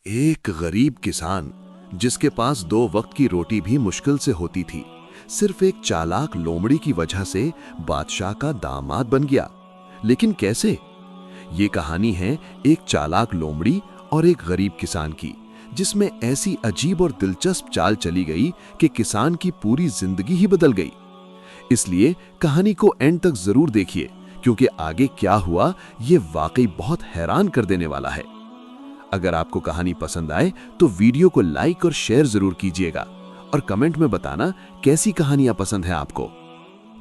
एक गरीब किसान जिसके पास 2 वक्त की रोटी भी मुश्किल से होती थी, सिर्फ एक चालाक लोमड़ी की वजह से बादशाह का दामाद बन गया। लेकिन कैसे? ये कहानी है एक चालाक लोमड़ी और एक गरीब किसान की, जिसमें ऐसी अजीब और दिलचस्प चाल चली गई कि किसान की पूरी जिंदगी ही बदल गई। इसलिए कहानी को एंड तक जरूर देखिए, क्योंकि आगे क्या हुआ ये वाकई बहुत हैरान कर देने वाला है। अगर आपको कहानी पसंद आए तो वीडियो को लाइक और शेयर जरूर कीजिएगा और कमेंट में बताना कैसी कहानियां पसंद है आपको।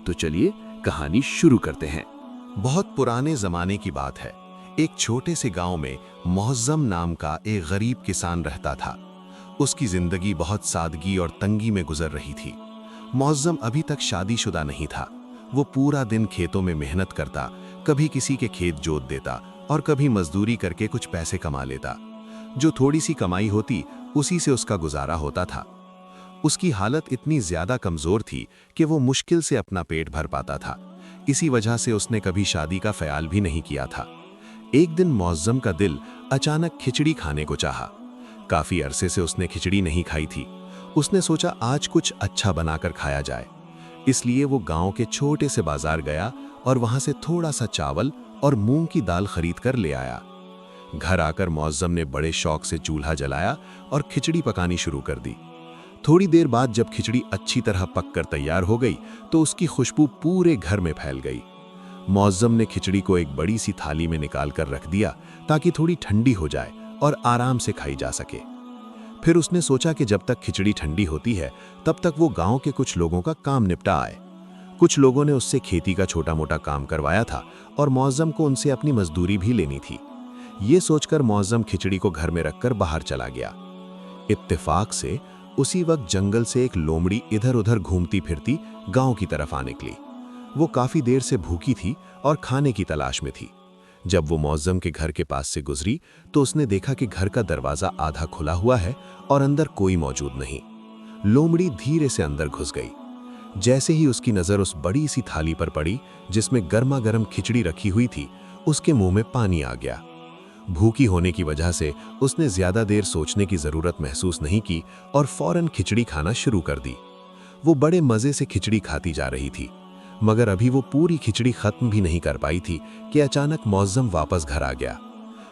तो चलिए कहानी शुरू करते हैं। बहुत पुराने जमाने की बात है। एक छोटे से गांव में मुअज़्ज़म नाम का एक गरीब किसान रहता था। उसकी जिंदगी बहुत सादगी और तंगी में गुजर रही थी। मुअज़्ज़म अभी तक शादीशुदा नहीं था। वो पूरा दिन खेतों में मेहनत करता, कभी किसी के खेत जोत देता और कभी मजदूरी करके कुछ पैसे कमा लेता। जो थोड़ी सी कमाई होती उसी से उसका गुजारा होता था। उसकी हालत इतनी ज्यादा कमजोर थी कि वो मुश्किल से अपना पेट भर पाता था। इसी वजह से उसने कभी शादी का ख्याल भी नहीं किया था। एक दिन मुअज़्ज़म का दिल अचानक खिचड़ी खाने को चाहा। काफी अरसे से उसने खिचड़ी नहीं खाई थी। उसने सोचा आज कुछ अच्छा बनाकर खाया जाए। इसलिए वो गांव के छोटे से बाजार गया और वहां से थोड़ा सा चावल और मूंग की दाल खरीद कर ले आया। घर आकर मुअज़्ज़म ने बड़े शौक से चूल्हा जलाया और खिचड़ी पकानी शुरू कर दी। थोड़ी देर बाद जब खिचड़ी अच्छी तरह पककर तैयार हो गई तो उसकी खुशबू पूरे घर में फैल गई। मुअज़्ज़म ने खिचड़ी को एक बड़ी सी थाली में निकाल कर रख दिया ताकि थोड़ी ठंडी हो जाए और आराम से खाई जा सके। फिर उसने सोचा कि जब तक खिचड़ी ठंडी होती है तब तक वो गांव के कुछ लोगों का काम निपटा आए। कुछ लोगों ने उससे खेती का छोटा मोटा काम करवाया था और मुअज़्ज़म को उनसे अपनी मजदूरी भी लेनी थी। ये सोचकर मुअज़्ज़म खिचड़ी को घर में रखकर बाहर चला गया। इत्तेफाक से उसी वक्त जंगल से एक लोमड़ी इधर उधर घूमती फिरती गांव की तरफ आ निकली। वो काफी देर से भूखी थी और खाने की तलाश में थी। जब वो मुअज़्ज़म के घर के पास से गुजरी तो उसने देखा कि घर का दरवाजा आधा खुला हुआ है और अंदर कोई मौजूद नहीं। लोमड़ी धीरे से अंदर घुस गई। जैसे ही उसकी नजर उस बड़ी सी थाली पर पड़ी जिसमें गर्मा गर्म खिचड़ी रखी हुई थी, उसके मुंह में पानी आ गया। भूखी होने की वजह से उसने ज्यादा देर सोचने की जरूरत महसूस नहीं की और फौरन खिचड़ी खाना शुरू कर दी। वो बड़े मजे से खिचड़ी खाती जा रही थी, मगर अभी वो पूरी खिचड़ी खत्म भी नहीं कर पाई थी कि अचानक मुअज़्ज़म वापस घर आ गया।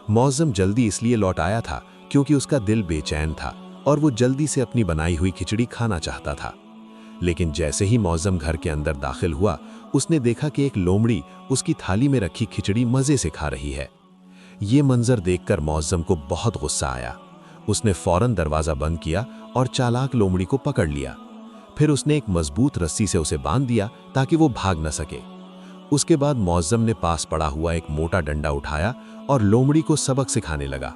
मुअज़्ज़म जल्दी इसलिए लौट आया था क्योंकि उसका दिल बेचैन था और वो जल्दी से अपनी बनाई हुई खिचड़ी खाना चाहता था। लेकिन जैसे ही मुअज़्ज़म घर के अंदर दाखिल हुआ, उसने देखा कि एक लोमड़ी उसकी थाली में रखी खिचड़ी मजे से खा रही है। ये मंजर देखकर मुअज़्ज़म को बहुत गुस्सा आया। उसने फौरन दरवाजा बंद किया और चालाक लोमड़ी को पकड़ लिया। फिर उसने एक मजबूत रस्सी से उसे बांध दिया ताकि वो भाग न सके। उसके बाद मुअज़्ज़म ने पास पड़ा हुआ एक मोटा डंडा उठाया और लोमड़ी को सबक सिखाने लगा।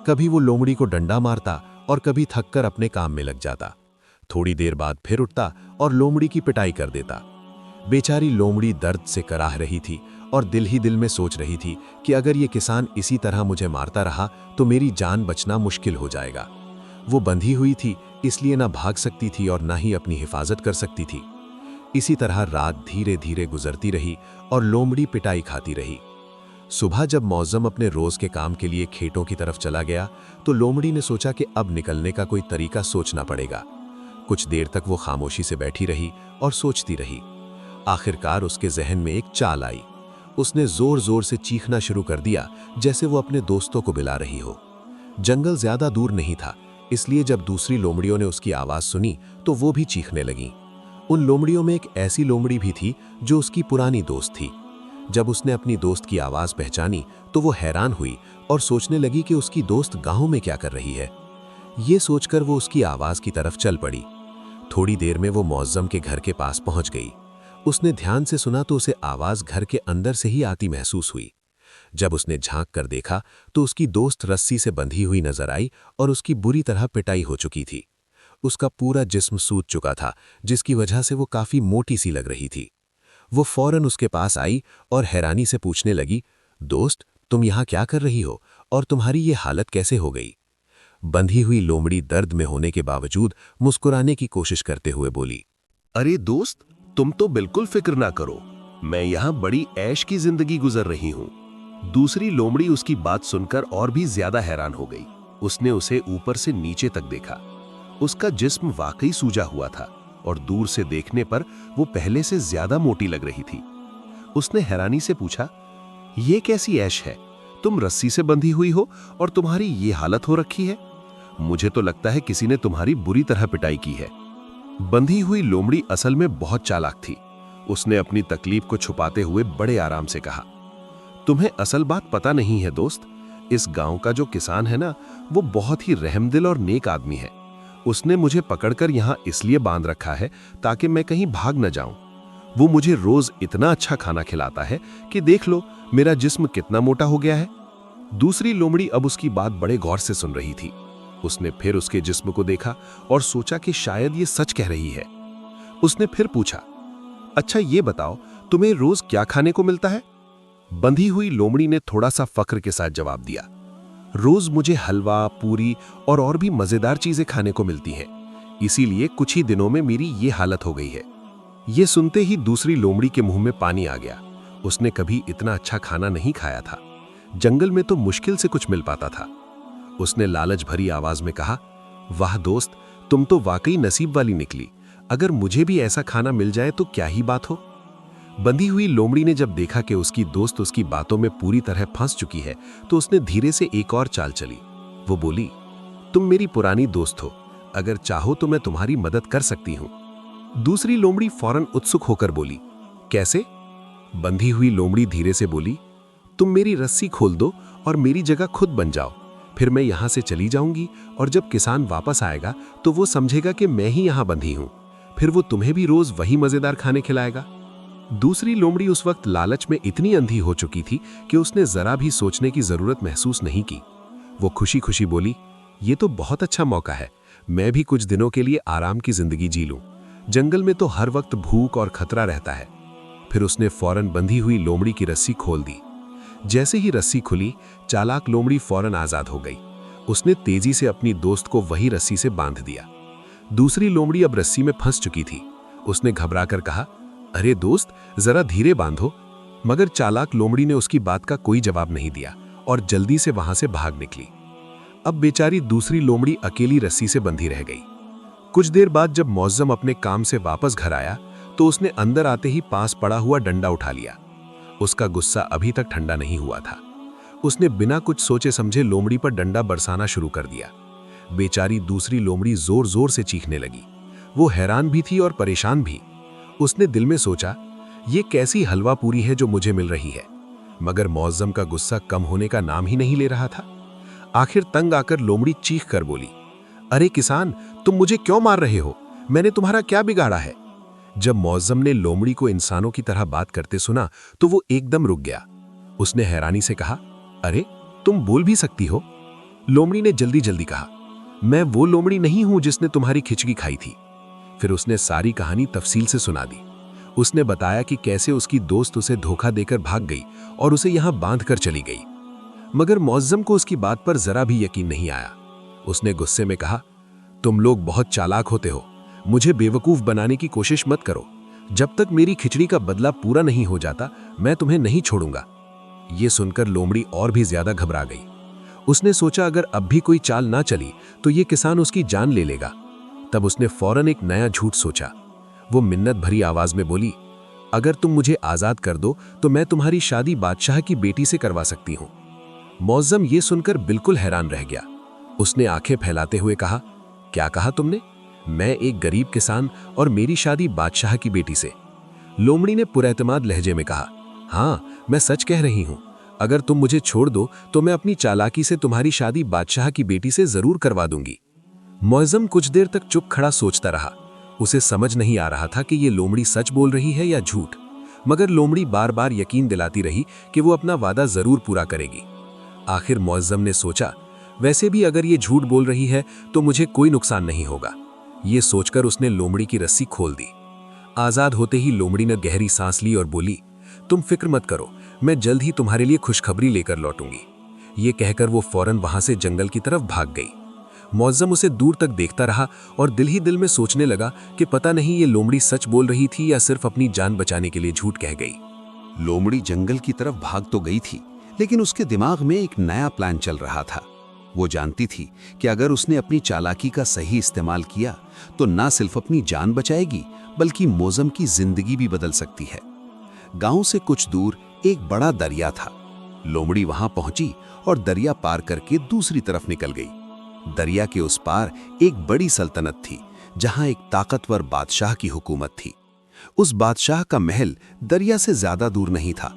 कभी वो लोमड़ी को डंडा मारता और कभी थककर अपने काम में लग जाता। थोड़ी देर बाद फिर उठता और लोमड़ी की पिटाई कर देता। बेचारी लोमड़ी दर्द से कराह रही थी और दिल ही दिल में सोच रही थी कि अगर ये किसान इसी तरह मुझे मारता रहा तो मेरी जान बचना मुश्किल हो जाएगा। वो बंधी हुई थी, इसलिए ना भाग सकती थी और ना ही अपनी हिफाजत कर सकती थी। इसी तरह रात धीरे धीरे गुजरती रही और लोमड़ी पिटाई खाती रही। सुबह जब मुअज़्ज़म अपने रोज के काम के लिए खेतों की तरफ चला गया तो लोमड़ी ने सोचा कि अब निकलने का कोई तरीका सोचना पड़ेगा। कुछ देर तक वो खामोशी से बैठी रही और सोचती रही। आखिरकार उसके जहन में एक चाल आई। उसने जोर जोर से चीखना शुरू कर दिया जैसे वो अपने दोस्तों को बुला रही हो। जंगल ज्यादा दूर नहीं था, इसलिए जब दूसरी लोमड़ियों ने उसकी आवाज सुनी तो वो भी चीखने लगीं। उन लोमड़ियों में एक ऐसी लोमड़ी भी थी जो उसकी पुरानी दोस्त थी। जब उसने अपनी दोस्त की आवाज पहचानी तो वो हैरान हुई और सोचने लगी कि उसकी दोस्त गांव में क्या कर रही है। ये सोचकर वो उसकी आवाज की तरफ चल पड़ी। थोड़ी देर में वो मुअज़्ज़म के घर के पास पहुंच गई। उसने ध्यान से सुना तो उसे आवाज घर के अंदर से ही आती महसूस हुई। जब उसने झांक कर देखा तो उसकी दोस्त रस्सी से बंधी हुई नजर आई और उसकी बुरी तरह पिटाई हो चुकी थी। उसका पूरा जिस्म सूज चुका था, जिसकी वजह से वो काफी मोटी सी लग रही थी। वो फौरन उसके पास आई और हैरानी से पूछने लगी, दोस्त, तुम यहाँ क्या कर रही हो और तुम्हारी ये हालत कैसे हो गई? बंधी हुई लोमड़ी दर्द में होने के बावजूद मुस्कुराने की कोशिश करते हुए बोली, अरे दोस्त, तुम तो बिल्कुल फिक्र ना करो, मैं यहाँ बड़ी ऐश की जिंदगी गुजर रही हूँ। दूसरी लोमड़ी उसकी बात सुनकर और भी ज्यादा हैरान हो गई। उसने उसे ऊपर से नीचे तक देखा। उसका जिस्म वाकई सूजा हुआ था और दूर से देखने पर वो पहले से ज्यादा मोटी लग रही थी। उसने हैरानी से पूछा, ये कैसी ऐश है? तुम रस्सी से बंधी हुई हो और तुम्हारी ये हालत हो रखी है। मुझे तो लगता है किसी ने तुम्हारी बुरी तरह पिटाई की है। बंधी हुई लोमड़ी असल में बहुत चालाक थी। उसने अपनी तकलीफ को छुपाते हुए बड़े आराम से कहा, तुम्हें असल बात पता नहीं है दोस्त। इस गांव का जो किसान है ना, वो बहुत ही रहमदिल और नेक आदमी है। उसने मुझे पकड़कर यहाँ इसलिए बांध रखा है ताकि मैं कहीं भाग न जाऊं। वो मुझे रोज इतना अच्छा खाना खिलाता है कि देख लो मेरा जिस्म कितना मोटा हो गया है। दूसरी लोमड़ी अब उसकी बात बड़े गौर से सुन रही थी। उसने फिर उसके जिस्म को देखा और सोचा कि शायद ये सच कह रही है। उसने फिर पूछा, अच्छा ये बताओ, तुम्हें रोज क्या खाने को मिलता है? बंधी हुई लोमड़ी ने थोड़ा सा फक्र के साथ जवाब दिया, रोज मुझे हलवा, पूरी और भी मजेदार चीजें खाने को मिलती हैं। इसीलिए कुछ ही दिनों में मेरी ये हालत हो गई है। ये सुनते ही दूसरी लोमड़ी के मुंह में पानी आ गया। उसने कभी इतना अच्छा खाना नहीं खाया था। जंगल में तो मुश्किल से कुछ मिल पाता था। उसने लालच भरी आवाज में कहा, वाह दोस्त, तुम तो वाकई नसीब वाली निकली। अगर मुझे भी ऐसा खाना मिल जाए तो क्या ही बात हो। बंधी हुई लोमड़ी ने जब देखा कि उसकी दोस्त उसकी बातों में पूरी तरह फंस चुकी है, तो उसने धीरे से एक और चाल चली। वो बोली, तुम मेरी पुरानी दोस्त हो, अगर चाहो तो मैं तुम्हारी मदद कर सकती हूं। दूसरी लोमड़ी फौरन उत्सुक होकर बोली, कैसे? बंधी हुई लोमड़ी धीरे से बोली, तुम मेरी रस्सी खोल दो और मेरी जगह खुद बन जाओ। फिर मैं यहां से चली जाऊंगी और जब किसान वापस आएगा तो वो समझेगा कि मैं ही यहां बंधी हूं। फिर वो तुम्हें भी रोज वही मजेदार खाने खिलाएगा। दूसरी लोमड़ी उस वक्त लालच में इतनी अंधी हो चुकी थी कि उसने जरा भी सोचने की जरूरत महसूस नहीं की। वो खुशी खुशी बोली, ये तो बहुत अच्छा मौका है। मैं भी कुछ दिनों के लिए आराम की जिंदगी जी लूं। जंगल में तो हर वक्त भूख और खतरा रहता है। फिर उसने फौरन बंधी हुई लोमड़ी की रस्सी खोल दी। जैसे ही रस्सी खुली, चालाक लोमड़ी फौरन आजाद हो गई। उसने तेजी से अपनी दोस्त को वही रस्सी से बांध दिया। दूसरी लोमड़ी अब रस्सी में फंस चुकी थी। उसने घबराकर कहा, अरे दोस्त, जरा धीरे बांधो। मगर चालाक लोमड़ी ने उसकी बात का कोई जवाब नहीं दिया और जल्दी से वहां से भाग निकली। अब बेचारी दूसरी लोमड़ी अकेली रस्सी से बंधी रह गई। कुछ देर बाद जब मौज़्ज़म अपने काम से वापस घर आया तो उसने अंदर आते ही पास पड़ा हुआ डंडा उठा लिया। उसका गुस्सा अभी तक ठंडा नहीं हुआ था। उसने बिना कुछ सोचे समझे लोमड़ी पर डंडा बरसाना शुरू कर दिया। बेचारी दूसरी लोमड़ी जोर जोर से चीखने लगी। वो हैरान भी थी और परेशान भी। उसने दिल में सोचा, ये कैसी हलवा पूरी है जो मुझे मिल रही है। मगर मौज़्ज़म का गुस्सा कम होने का नाम ही नहीं ले रहा था। आखिर तंग आकर लोमड़ी चीख कर बोली, अरे किसान, तुम मुझे क्यों मार रहे हो? मैंने तुम्हारा क्या बिगाड़ा है? जब मौज़्ज़म ने लोमड़ी को इंसानों की तरह बात करते सुना तो वो एकदम रुक गया। उसने हैरानी से कहा, अरे तुम बोल भी सकती हो? लोमड़ी ने जल्दी जल्दी कहा, मैं वो लोमड़ी नहीं हूं जिसने तुम्हारी खिचड़ी खाई थी। फिर उसने सारी कहानी तफसील से सुना दी। उसने बताया कि कैसे उसकी दोस्त उसे धोखा देकर भाग गई और उसे यहां बांध कर चली गई। मगर मौज़्ज़म को उसकी बात पर जरा भी यकीन नहीं आया। उसने गुस्से में कहा, तुम लोग बहुत चालाक होते हो। मुझे बेवकूफ बनाने की कोशिश मत करो। जब तक मेरी खिचड़ी का बदला पूरा नहीं हो जाता, मैं तुम्हें नहीं छोड़ूंगा। ये सुनकर लोमड़ी और भी ज्यादा घबरा गई। उसने सोचा अगर अब भी कोई चाल ना चली तो ये किसान उसकी जान ले लेगा। तब उसने फौरन एक नया झूठ सोचा। वो मिन्नत भरी आवाज में बोली, अगर तुम मुझे आजाद कर दो तो मैं तुम्हारी शादी बादशाह की बेटी से करवा सकती हूं। मौज़्ज़म ये सुनकर बिल्कुल हैरान रह गया। उसने आंखें फैलाते हुए कहा, क्या कहा तुमने? मैं एक गरीब किसान और मेरी शादी बादशाह की बेटी से? लोमड़ी ने पुरएतमाद लहजे में कहा, हाँ, मैं सच कह रही हूं। अगर तुम मुझे छोड़ दो तो मैं अपनी चालाकी से तुम्हारी शादी बादशाह की बेटी से जरूर करवा दूंगी। मौज़्ज़म कुछ देर तक चुप खड़ा सोचता रहा। उसे समझ नहीं आ रहा था कि ये लोमड़ी सच बोल रही है या झूठ। मगर लोमड़ी बार बार यकीन दिलाती रही कि वो अपना वादा जरूर पूरा करेगी। आखिर मौज़्ज़म ने सोचा, वैसे भी अगर ये झूठ बोल रही है तो मुझे कोई नुकसान नहीं होगा। ये सोचकर उसने लोमड़ी की रस्सी खोल दी। आजाद होते ही लोमड़ी ने गहरी सांस ली और बोली, तुम फिक्र मत करो, मैं जल्द ही तुम्हारे लिए खुशखबरी लेकर लौटूंगी। ये कहकर वो फौरन वहां से जंगल की तरफ भाग गई। मौज़्ज़म उसे दूर तक देखता रहा और दिल ही दिल में सोचने लगा कि पता नहीं ये लोमड़ी सच बोल रही थी या सिर्फ अपनी जान बचाने के लिए झूठ कह गई। लोमड़ी जंगल की तरफ भाग तो गई थी, लेकिन उसके दिमाग में एक नया प्लान चल रहा था। वो जानती थी कि अगर उसने अपनी चालाकी का सही इस्तेमाल किया तो ना सिर्फ अपनी जान बचाएगी बल्कि मौसम की जिंदगी भी बदल सकती है। गांव से कुछ दूर एक बड़ा दरिया था। लोमड़ी वहां पहुंची और दरिया पार करके दूसरी तरफ निकल गई। दरिया के उस पार एक बड़ी सल्तनत थी जहां एक ताकतवर बादशाह की हुकूमत थी। उस बादशाह का महल दरिया से ज्यादा दूर नहीं था।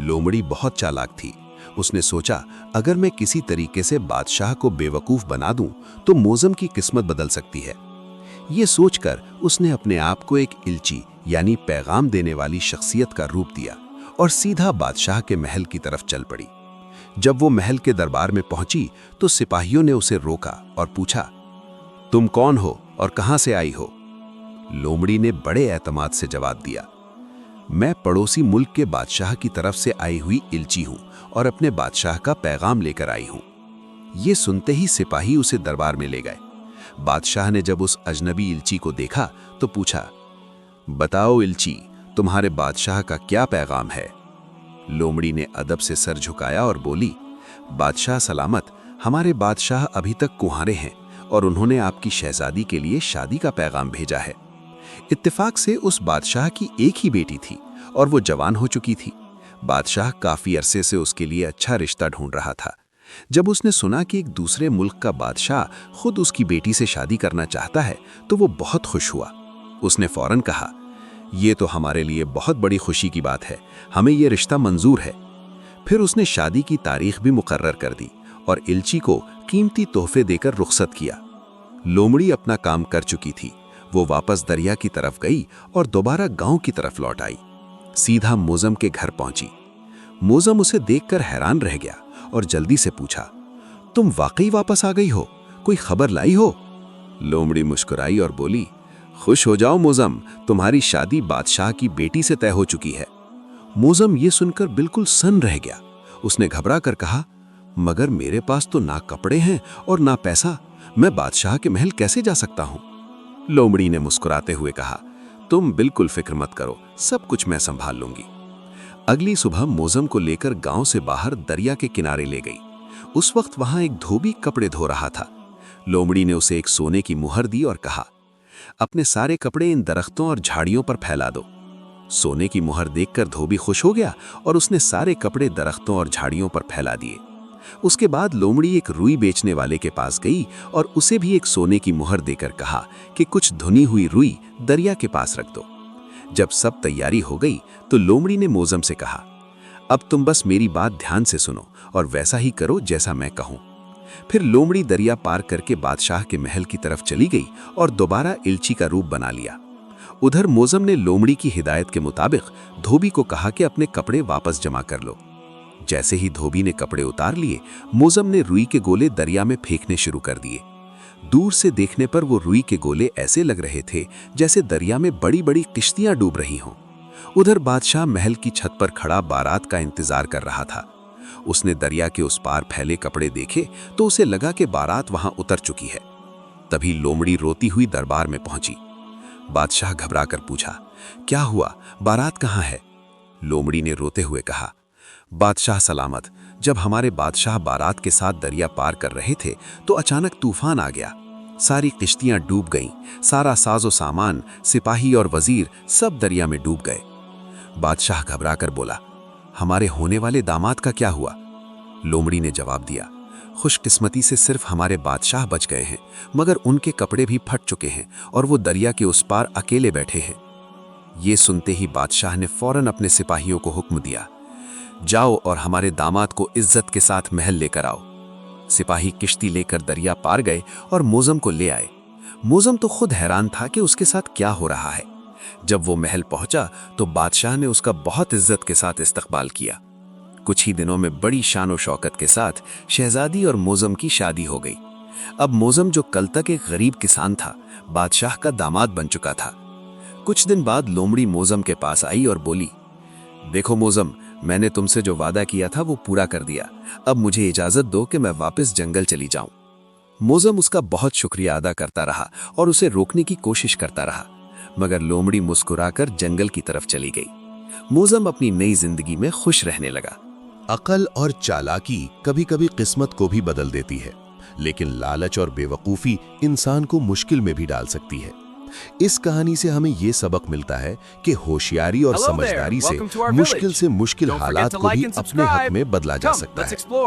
लोमड़ी बहुत चालाक थी। उसने सोचा अगर मैं किसी तरीके से बादशाह को बेवकूफ बना दूं तो मौसम की किस्मत बदल सकती है। ये सोचकर उसने अपने आप को एक इल्ची यानी पैगाम देने वाली शख्सियत का रूप दिया और सीधा बादशाह के महल की तरफ चल पड़ी। जब वो महल के दरबार में पहुंची तो सिपाहियों ने उसे रोका और पूछा, तुम कौन हो और कहां से आई हो? लोमड़ी ने बड़े एतमाद से जवाब दिया, मैं पड़ोसी मुल्क के बादशाह की तरफ से आई हुई इल्ची हूं और अपने बादशाह का पैगाम लेकर आई हूं। ये सुनते ही सिपाही उसे दरबार में ले गए। बादशाह ने जब उस अजनबी इल्ची को देखा तो पूछा, बताओ इल्ची, तुम्हारे बादशाह का क्या पैगाम है? लोमड़ी ने अदब से सर झुकाया और बोली, बादशाह सलामत, हमारे बादशाह अभी तक कुंवारे हैं और उन्होंने आपकी शहजादी के लिए शादी का पैगाम भेजा है। इत्तेफाक से उस बादशाह की एक ही बेटी थी और वो जवान हो चुकी थी। बादशाह काफी अरसे से उसके लिए अच्छा रिश्ता ढूंढ रहा था। जब उसने सुना कि एक दूसरे मुल्क का बादशाह खुद उसकी बेटी से शादी करना चाहता है तो वो बहुत खुश हुआ। उसने फौरन कहा, ये तो हमारे लिए बहुत बड़ी खुशी की बात है, हमें ये रिश्ता मंजूर है। फिर उसने शादी की तारीख भी मुकर्रर कर दी और इल्ची को कीमती तोहफे देकर रुखसत किया। लोमड़ी अपना काम कर चुकी थी। वो वापस दरिया की तरफ गई और दोबारा गांव की तरफ लौट आई। सीधा मौसम के घर पहुंची। मौसम उसे देखकर हैरान रह गया और जल्दी से पूछा, तुम वाकई वापस आ गई हो? कोई खबर लाई हो? लोमड़ी मुस्कुराई और बोली, खुश हो जाओ मौसम, तुम्हारी शादी बादशाह की बेटी से तय हो चुकी है। मौसम ये सुनकर बिल्कुल सन्न रह गया। उसने घबरा कर कहा, मगर मेरे पास तो ना कपड़े हैं और ना पैसा, मैं बादशाह के महल कैसे जा सकता हूं? लोमड़ी ने मुस्कुराते हुए कहा, तुम बिल्कुल फिक्र मत करो, सब कुछ मैं संभाल लूंगी। अगली सुबह मौसम को लेकर गांव से बाहर दरिया के किनारे ले गई। उस वक्त वहां एक धोबी कपड़े धो रहा था। लोमड़ी ने उसे एक सोने की मुहर दी और कहा, अपने सारे कपड़े इन दरख्तों और झाड़ियों पर फैला दो। सोने की मुहर देखकर धोबी खुश हो गया और उसने सारे कपड़े दरख्तों और झाड़ियों पर फैला दिए। उसके बाद लोमड़ी एक रुई बेचने वाले के पास गई और उसे भी एक सोने की मुहर देकर कहा कि कुछ धुनी हुई रुई दरिया के पास रख दो। जब सब तैयारी हो गई तो लोमड़ी ने मौसम से कहा, अब तुम बस मेरी बात ध्यान से सुनो और वैसा ही करो जैसा मैं कहूं। फिर लोमड़ी दरिया पार करके बादशाह के महल की तरफ चली गई और दोबारा इल्ची का रूप बना लिया। उधर मौसम ने लोमड़ी की हिदायत के मुताबिक धोबी को कहा कि अपने कपड़े वापस जमा कर लो। जैसे ही धोबी ने कपड़े उतार लिए, मौसम ने रुई के गोले दरिया में फेंकने शुरू कर दिए। दूर से देखने पर वो रुई के गोले ऐसे लग रहे थे जैसे दरिया में बड़ी बड़ी किश्तियां डूब रही हों। उधर बादशाह महल की छत पर खड़ा बारात का इंतजार कर रहा था। उसने दरिया के उस पार फैले कपड़े देखे तो उसे लगा कि बारात वहां उतर चुकी है। तभी लोमड़ी रोती हुई दरबार में पहुंची। बादशाह घबराकर पूछा, क्या हुआ, बारात कहाँ है? लोमड़ी ने रोते हुए कहा, बादशाह सलामत, जब हमारे बादशाह बारात के साथ दरिया पार कर रहे थे तो अचानक तूफान आ गया। सारी किश्तियां डूब गईं, सारा साजो सामान, सिपाही और वजीर सब दरिया में डूब गए। बादशाह घबराकर बोला, हमारे होने वाले दामाद का क्या हुआ? लोमड़ी ने जवाब दिया, खुशकिस्मती से सिर्फ हमारे बादशाह बच गए हैं, मगर उनके कपड़े भी फट चुके हैं और वो दरिया के उस पार अकेले बैठे हैं। ये सुनते ही बादशाह ने फौरन अपने सिपाहियों को हुक्म दिया, जाओ और हमारे दामाद को इज्जत के साथ महल लेकर आओ। सिपाही किश्ती लेकर दरिया पार गए और मौसम को ले आए। मौसम तो खुद हैरान था कि उसके साथ क्या हो रहा है। जब वो महल पहुंचा तो बादशाह ने उसका बहुत इज्जत के साथ इस्तकबाल किया। कुछ ही दिनों में बड़ी शान और शौकत के साथ शहजादी और मौसम की शादी हो गई। अब मौसम, जो कल तक एक गरीब किसान था, बादशाह का दामाद बन चुका था। कुछ दिन बाद लोमड़ी मौसम के पास आई और बोली, देखो मौसम, मैंने तुमसे जो वादा किया था वो पूरा कर दिया। अब मुझे इजाजत दो कि मैं वापस जंगल चली जाऊं। मौसम उसका बहुत शुक्रिया अदा करता रहा और उसे रोकने की कोशिश करता रहा, मगर लोमड़ी मुस्कुराकर जंगल की तरफ चली गई। मौसम अपनी नई जिंदगी में खुश रहने लगा। अकल और चालाकी कभी कभी किस्मत को भी बदल देती है। लेकिन लालच और बेवकूफ़ी इंसान को मुश्किल में भी डाल सकती है। इस कहानी से हमें ये सबक मिलता है कि होशियारी और Hello there. समझदारी से Welcome to our मुश्किल village. से मुश्किल Don't forget हालात to को like भी and अपने हक subscribe. में बदला जा Come, सकता let's है। explore.